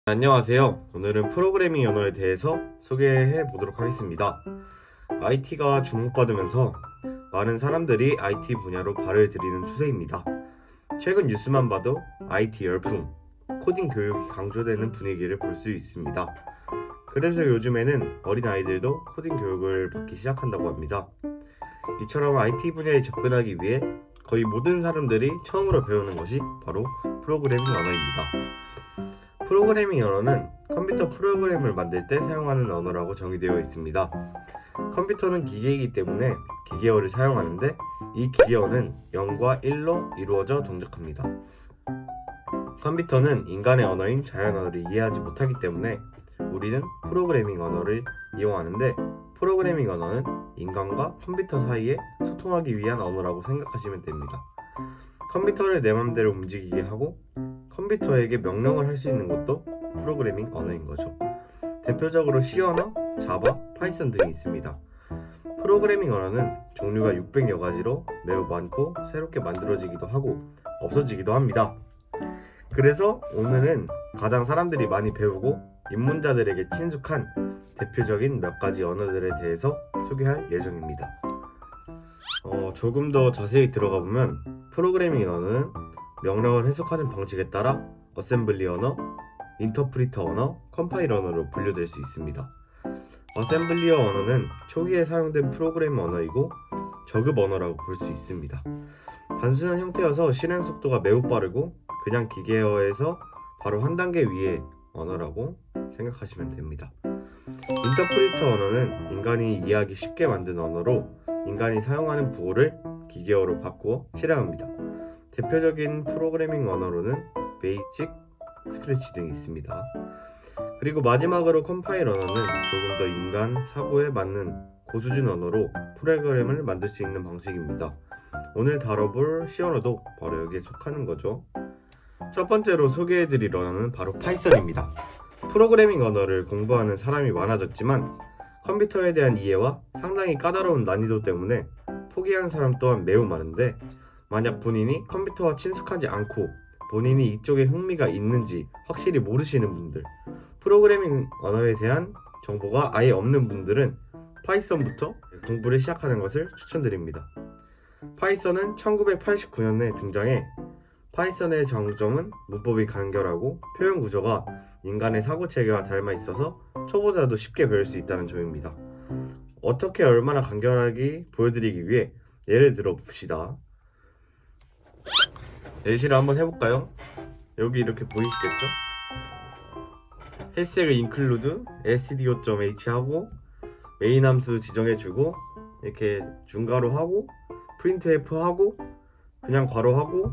안녕하세요. 오늘은 프로그래밍 언어에 대해서 소개해 보도록 하겠습니다. IT가 주목받으면서 많은 사람들이 IT 분야로 발을 들이는 추세입니다. 최근 뉴스만 봐도 IT 열풍, 코딩 교육이 강조되는 분위기를 볼 수 있습니다. 그래서 요즘에는 어린 아이들도 코딩 교육을 받기 시작한다고 합니다. 이처럼 IT 분야에 접근하기 위해 거의 모든 사람들이 처음으로 배우는 것이 바로 프로그래밍 언어입니다. 프로그래밍 언어는 컴퓨터 프로그램을 만들 때 사용하는 언어라고 정의되어 있습니다. 컴퓨터는 기계이기 때문에 기계어를 사용하는데 이 기계어는 0과 1로 이루어져 동작합니다. 컴퓨터는 인간의 언어인 자연 언어를 이해하지 못하기 때문에 우리는 프로그래밍 언어를 이용하는데 프로그래밍 언어는 인간과 컴퓨터 사이에 소통하기 위한 언어라고 생각하시면 됩니다. 컴퓨터를 내 맘대로 움직이게 하고 컴퓨터에게 명령을 할 수 있는 것도 프로그래밍 언어인 거죠. 대표적으로 C 언어, 자바, 파이썬 등이 있습니다. 프로그래밍 언어는 종류가 600여 가지로 매우 많고 새롭게 만들어지기도 하고 없어지기도 합니다. 그래서 오늘은 가장 사람들이 많이 배우고 입문자들에게 친숙한 대표적인 몇 가지 언어들에 대해서 소개할 예정입니다. 조금 더 자세히 들어가 보면 프로그래밍 언어는 명령을 해석하는 방식에 따라 어셈블리 언어, 인터프리터 언어, 컴파일러 언어로 분류될 수 있습니다. 어셈블리어 언어는 초기에 사용된 프로그래밍 언어이고 저급 언어라고 볼 수 있습니다. 단순한 형태여서 실행 속도가 매우 빠르고 그냥 기계어에서 바로 한 단계 위의 언어라고 생각하시면 됩니다. 인터프리터 언어는 인간이 이해하기 쉽게 만든 언어로 인간이 사용하는 부호를 기계어로 바꾸어 실행합니다. 대표적인 프로그래밍 언어로는 베이직, 스크래치 등이 있습니다. 그리고 마지막으로 컴파일 언어는 조금 더 인간 사고에 맞는 고수준 언어로 프로그램을 만들 수 있는 방식입니다. 오늘 다뤄볼 C 언어도 바로 여기에 속하는 거죠. 첫 번째로 소개해드릴 언어는 바로 파이썬입니다. 프로그래밍 언어를 공부하는 사람이 많아졌지만 컴퓨터에 대한 이해와 상당히 까다로운 난이도 때문에 포기한 사람 또한 매우 많은데 만약 본인이 컴퓨터와 친숙하지 않고 본인이 이쪽에 흥미가 있는지 확실히 모르시는 분들, 프로그래밍 언어에 대한 정보가 아예 없는 분들은 파이썬부터 공부를 시작하는 것을 추천드립니다. 파이썬은 1989년에 등장해 파이썬의 장점은 문법이 간결하고 표현 구조가 인간의 사고 체계와 닮아 있어서 초보자도 쉽게 배울 수 있다는 점입니다. 어떻게 얼마나 간결하게 보여드리기 위해 예를 들어 봅시다. 예시를 한번 해볼까요? 여기 이렇게 보이시겠죠? 해시태그 include sdo.h 하고 메인 함수 지정해주고 이렇게 중괄호 하고 printf 하고 그냥 괄호 하고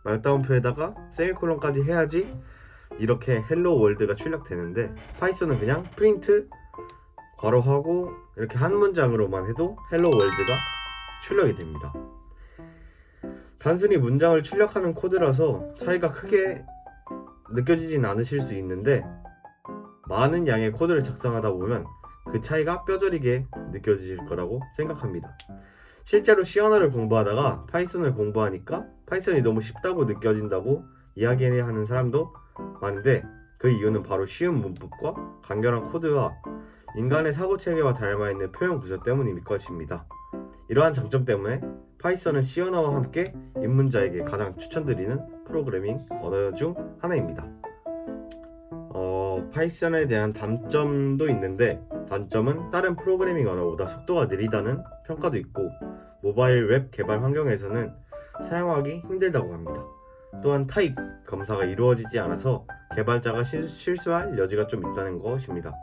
말다운표에다가 세미콜론까지 해야지 이렇게 헬로 월드가 출력되는데 파이썬은 그냥 프린트 괄호하고 이렇게 한 문장으로만 해도 헬로 월드가 출력이 됩니다. 단순히 문장을 출력하는 코드라서 차이가 크게 느껴지진 않으실 수 있는데 많은 양의 코드를 작성하다 보면 그 차이가 뼈저리게 느껴질 거라고 생각합니다. 실제로 C 언어를 공부하다가 파이썬을 공부하니까 파이썬이 너무 쉽다고 느껴진다고 이야기하는 사람도 많은데 그 이유는 바로 쉬운 문법과 간결한 코드와 인간의 사고체계와 닮아있는 표현 구조 때문일 것입니다. 이러한 장점 때문에 파이썬은 C 언어와 함께 입문자에게 가장 추천드리는 프로그래밍 언어 중 하나입니다. 파이썬에 대한 단점도 있는데 단점은 다른 프로그래밍 언어보다 속도가 느리다는 평가도 있고 모바일 웹 개발 환경에서는 사용하기 힘들다고 합니다. 또한 타입 검사가 이루어지지 않아서 개발자가 실수할 여지가 좀 있다는 것입니다.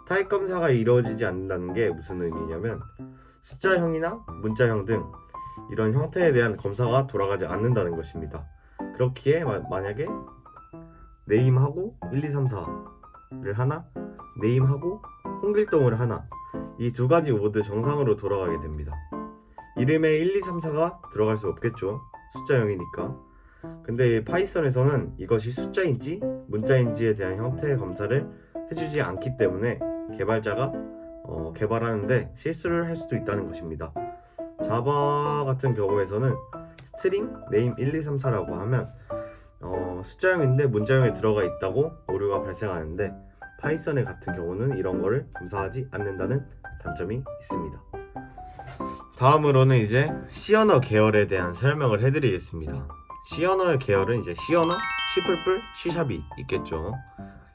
타입 검사가 이루어지지 않는다는 게 무슨 의미냐면 숫자형이나 문자형 등 이런 형태에 대한 검사가 돌아가지 않는다는 것입니다. 그렇기에 만약에 네임하고 1, 2, 3, 4를 하나, 네임하고 홍길동을 하나, 이 두 가지 모두 정상으로 돌아가게 됩니다. 이름에 1, 2, 3, 4가 들어갈 수 없겠죠. 숫자형이니까. 근데 파이썬에서는 이것이 숫자인지 문자인지에 대한 형태의 검사를 해주지 않기 때문에 개발자가 개발하는데 실수를 할 수도 있다는 것입니다. 자바 같은 경우에서는 스트링 네임 1, 2, 3, 4라고 하면 숫자형인데 문자형에 들어가 있다고 오류가 발생하는데 파이썬의 같은 경우는 이런 거를 검사하지 않는다는 단점이 있습니다. 다음으로는 이제 C 언어 계열에 대한 설명을 해드리겠습니다. C 언어의 계열은 이제 C 언어, C++, C샵이 있겠죠.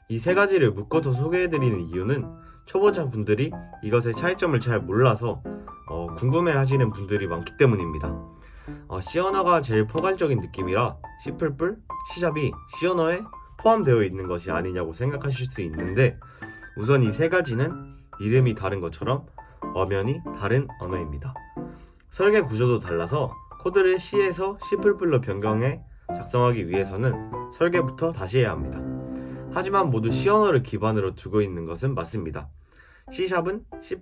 이 세 가지를 묶어서 소개해드리는 이유는 초보자 분들이 이것의 차이점을 잘 몰라서 궁금해하시는 분들이 많기 때문입니다. C 언어가 제일 포괄적인 느낌이라 C++, C샵이 C 언어에 포함되어 있는 것이 아니냐고 생각하실 수 있는데 우선 이 세 가지는 이름이 다른 것처럼 엄연히 다른 언어입니다. 설계 구조도 달라서 코드를 C에서 C++로 변경해 작성하기 위해서는 설계부터 다시 해야 합니다. 하지만 모두 C 언어를 기반으로 두고 있는 것은 맞습니다. C샵은 C+++++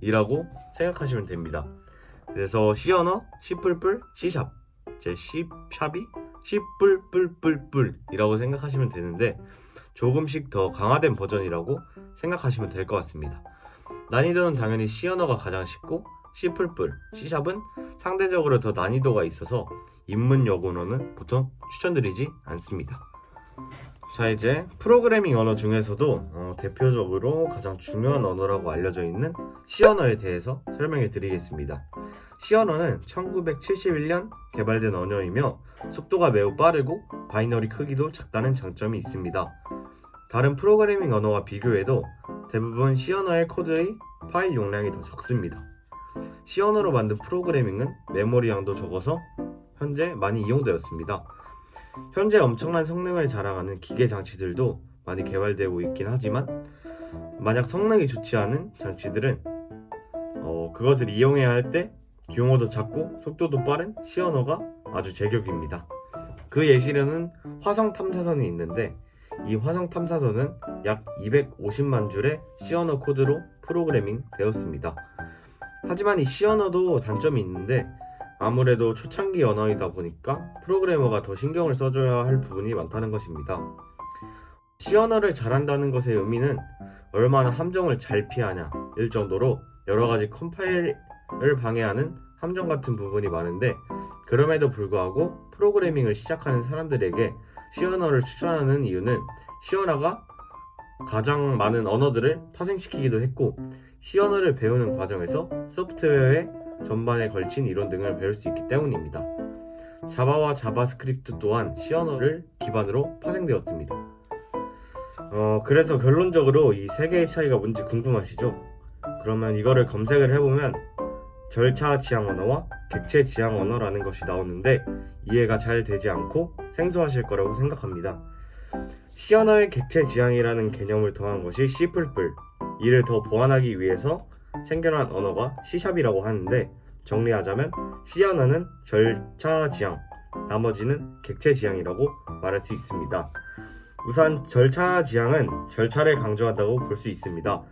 이라고 생각하시면 됩니다. 그래서 C 언어, C++, C샵, 제 C샵이 C+++ 이라고 생각하시면 되는데 조금씩 더 강화된 버전이라고 생각하시면 될 것 같습니다. 난이도는 당연히 C 언어가 가장 쉽고 C++, C샵은 상대적으로 더 난이도가 있어서 입문 여고는 보통 추천드리지 않습니다. 자, 이제 프로그래밍 언어 중에서도 대표적으로 가장 중요한 언어라고 알려져 있는 C 언어에 대해서 설명해 드리겠습니다. C 언어는 1971년 개발된 언어이며 속도가 매우 빠르고 바이너리 크기도 작다는 장점이 있습니다. 다른 프로그래밍 언어와 비교해도 대부분 C 언어의 코드의 파일 용량이 더 적습니다. C 언어로 만든 프로그래밍은 메모리 양도 적어서 현재 많이 이용되었습니다. 현재 엄청난 성능을 자랑하는 기계 장치들도 많이 개발되고 있긴 하지만 만약 성능이 좋지 않은 장치들은 그것을 이용해야 할 때 규모도 작고 속도도 빠른 C 언어가 아주 제격입니다. 그 예시로는 화성 탐사선이 있는데 이 화성 탐사선은 약 250만 줄의 C 언어 코드로 프로그래밍 되었습니다. 하지만 이 C 언어도 단점이 있는데 아무래도 초창기 언어이다 보니까 프로그래머가 더 신경을 써줘야 할 부분이 많다는 것입니다. C 언어를 잘한다는 것의 의미는 얼마나 함정을 잘 피하냐 일 정도로 여러가지 컴파일을 방해하는 함정 같은 부분이 많은데 그럼에도 불구하고 프로그래밍을 시작하는 사람들에게 C 언어를 추천하는 이유는 C 언어가 가장 많은 언어들을 파생시키기도 했고 C 언어를 배우는 과정에서 소프트웨어의 전반에 걸친 이론 등을 배울 수 있기 때문입니다. 자바와 자바스크립트 또한 C 언어를 기반으로 파생되었습니다. 그래서 결론적으로 이 세 개의 차이가 뭔지 궁금하시죠? 그러면 이거를 검색을 해보면 절차 지향 언어와 객체 지향 언어라는 것이 나오는데 이해가 잘 되지 않고 생소하실 거라고 생각합니다. C 언어의 객체 지향이라는 개념을 더한 것이 C++, 이를 더 보완하기 위해서 생겨난 언어가 C샵이라고 하는데 정리하자면 C 언어는 절차 지향, 나머지는 객체 지향이라고 말할 수 있습니다. 우선 절차 지향은 절차를 강조한다고 볼 수 있습니다.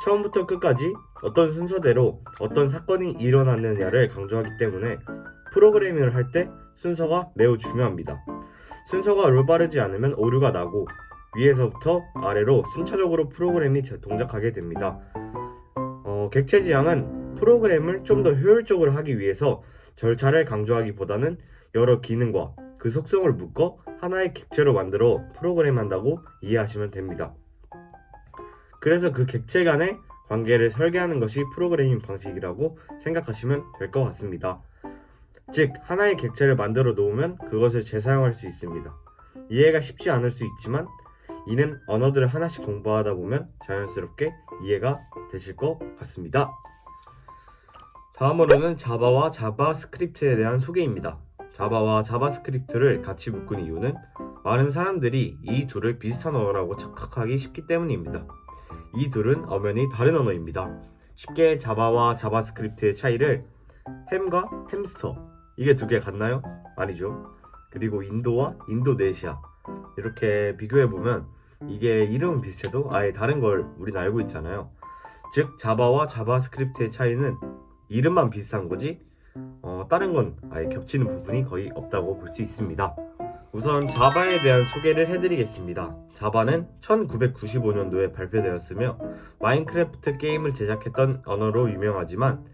처음부터 끝까지 어떤 순서대로 어떤 사건이 일어났느냐를 강조하기 때문에 프로그래밍을 할 때 순서가 매우 중요합니다. 순서가 올바르지 않으면 오류가 나고 위에서부터 아래로 순차적으로 프로그램이 동작하게 됩니다. 객체 지향은 프로그램을 좀 더 효율적으로 하기 위해서 절차를 강조하기보다는 여러 기능과 그 속성을 묶어 하나의 객체로 만들어 프로그램한다고 이해하시면 됩니다. 그래서 그 객체 간의 관계를 설계하는 것이 프로그래밍 방식이라고 생각하시면 될 것 같습니다. 즉, 하나의 객체를 만들어 놓으면 그것을 재사용할 수 있습니다. 이해가 쉽지 않을 수 있지만 이는 언어들을 하나씩 공부하다 보면 자연스럽게 이해가 되실 것 같습니다. 다음으로는 자바와 자바스크립트에 대한 소개입니다. 자바와 자바스크립트를 같이 묶은 이유는 많은 사람들이 이 둘을 비슷한 언어라고 착각하기 쉽기 때문입니다. 이 둘은 엄연히 다른 언어입니다. 쉽게 자바와 자바스크립트의 차이를 햄과 햄스터, 이게 두 개 같나요? 아니죠. 그리고 인도와 인도네시아, 이렇게 비교해보면 이게 이름은 비슷해도 아예 다른 걸 우린 알고 있잖아요. 즉 자바와 자바스크립트의 차이는 이름만 비슷한 거지 다른 건 아예 겹치는 부분이 거의 없다고 볼 수 있습니다. 우선 자바에 대한 소개를 해드리겠습니다. 자바는 1995년도에 발표되었으며 마인크래프트 게임을 제작했던 언어로 유명하지만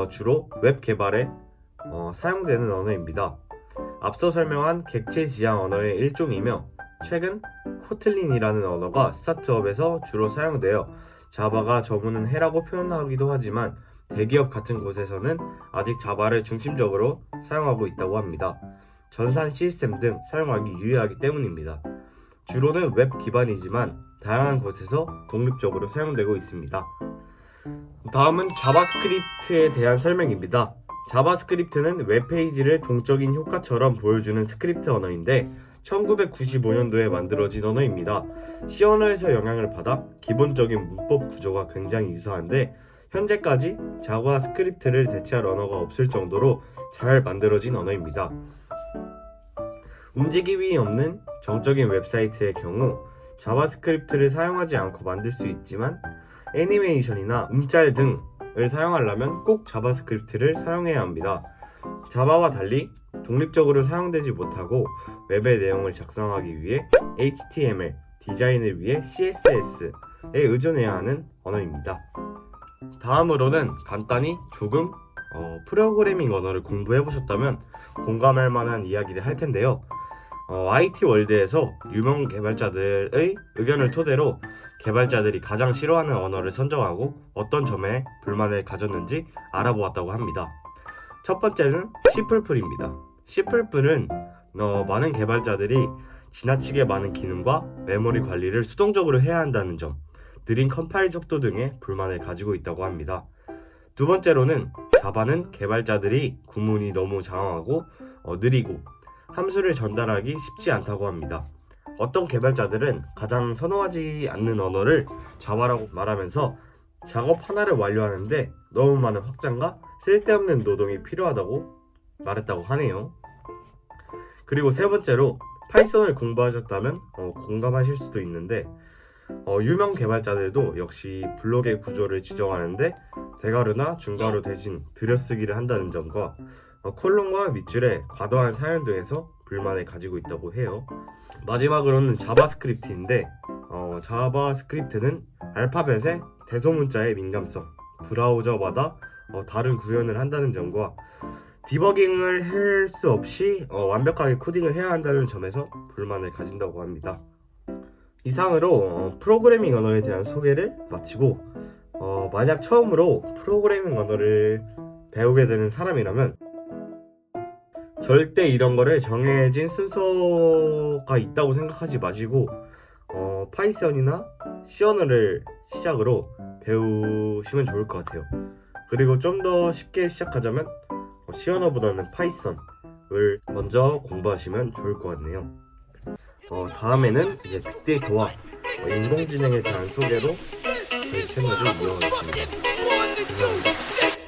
주로 웹 개발에 사용되는 언어입니다. 앞서 설명한 객체 지향 언어의 일종이며 최근 코틀린이라는 언어가 스타트업에서 주로 사용되어 자바가 저무는 해라고 표현하기도 하지만 대기업 같은 곳에서는 아직 자바를 중심적으로 사용하고 있다고 합니다. 전산 시스템 등 사용하기 유리하기 때문입니다. 주로는 웹 기반이지만 다양한 곳에서 독립적으로 사용되고 있습니다. 다음은 자바스크립트에 대한 설명입니다. 자바스크립트는 웹페이지를 동적인 효과처럼 보여주는 스크립트 언어인데 1995년도에 만들어진 언어입니다. C 언어에서 영향을 받아 기본적인 문법 구조가 굉장히 유사한데 현재까지 자바스크립트를 대체할 언어가 없을 정도로 잘 만들어진 언어입니다. 움직임이 없는 정적인 웹사이트의 경우 자바스크립트를 사용하지 않고 만들 수 있지만 애니메이션이나 움짤 등을 사용하려면 꼭 자바스크립트를 사용해야 합니다. 자바와 달리 독립적으로 사용되지 못하고 웹의 내용을 작성하기 위해 HTML, 디자인을 위해 CSS에 의존해야 하는 언어입니다. 다음으로는 간단히 조금 프로그래밍 언어를 공부해보셨다면 공감할 만한 이야기를 할 텐데요. IT 월드에서 유명 개발자들의 의견을 토대로 개발자들이 가장 싫어하는 언어를 선정하고 어떤 점에 불만을 가졌는지 알아보았다고 합니다. 첫 번째는 C++입니다. C++는 많은 개발자들이 지나치게 많은 기능과 메모리 관리를 수동적으로 해야 한다는 점, 느린 컴파일 속도 등의 불만을 가지고 있다고 합니다. 두 번째로는 자바는 개발자들이 구문이 너무 장황하고 느리고 함수를 전달하기 쉽지 않다고 합니다. 어떤 개발자들은 가장 선호하지 않는 언어를 자바라고 말하면서 작업 하나를 완료하는데 너무 많은 확장과 쓸데없는 노동이 필요하다고 말했다고 하네요. 그리고 세 번째로 파이썬을 공부하셨다면 공감하실 수도 있는데 유명 개발자들도 역시 블록의 구조를 지정하는데 대괄호나 중괄호 대신 들여쓰기를 한다는 점과 콜론과 밑줄의 과도한 사용 등에서 불만을 가지고 있다고 해요. 마지막으로는 자바스크립트인데 자바스크립트는 알파벳의 대소문자의 민감성, 브라우저마다 다른 구현을 한다는 점과 디버깅을 할 수 없이 완벽하게 코딩을 해야 한다는 점에서 불만을 가진다고 합니다. 이상으로 프로그래밍 언어에 대한 소개를 마치고 만약 처음으로 프로그래밍 언어를 배우게 되는 사람이라면 절대 이런 거를 정해진 순서가 있다고 생각하지 마시고 파이썬이나 C 언어를 시작으로 배우시면 좋을 것 같아요. 그리고 좀 더 쉽게 시작하자면 C 언어보다는 파이썬을 먼저 공부하시면 좋을 것 같네요. 다음에는 이제 빅데이터와 인공지능에 대한 소개로 저희 채널을 이어가겠습니다. 감사합니다.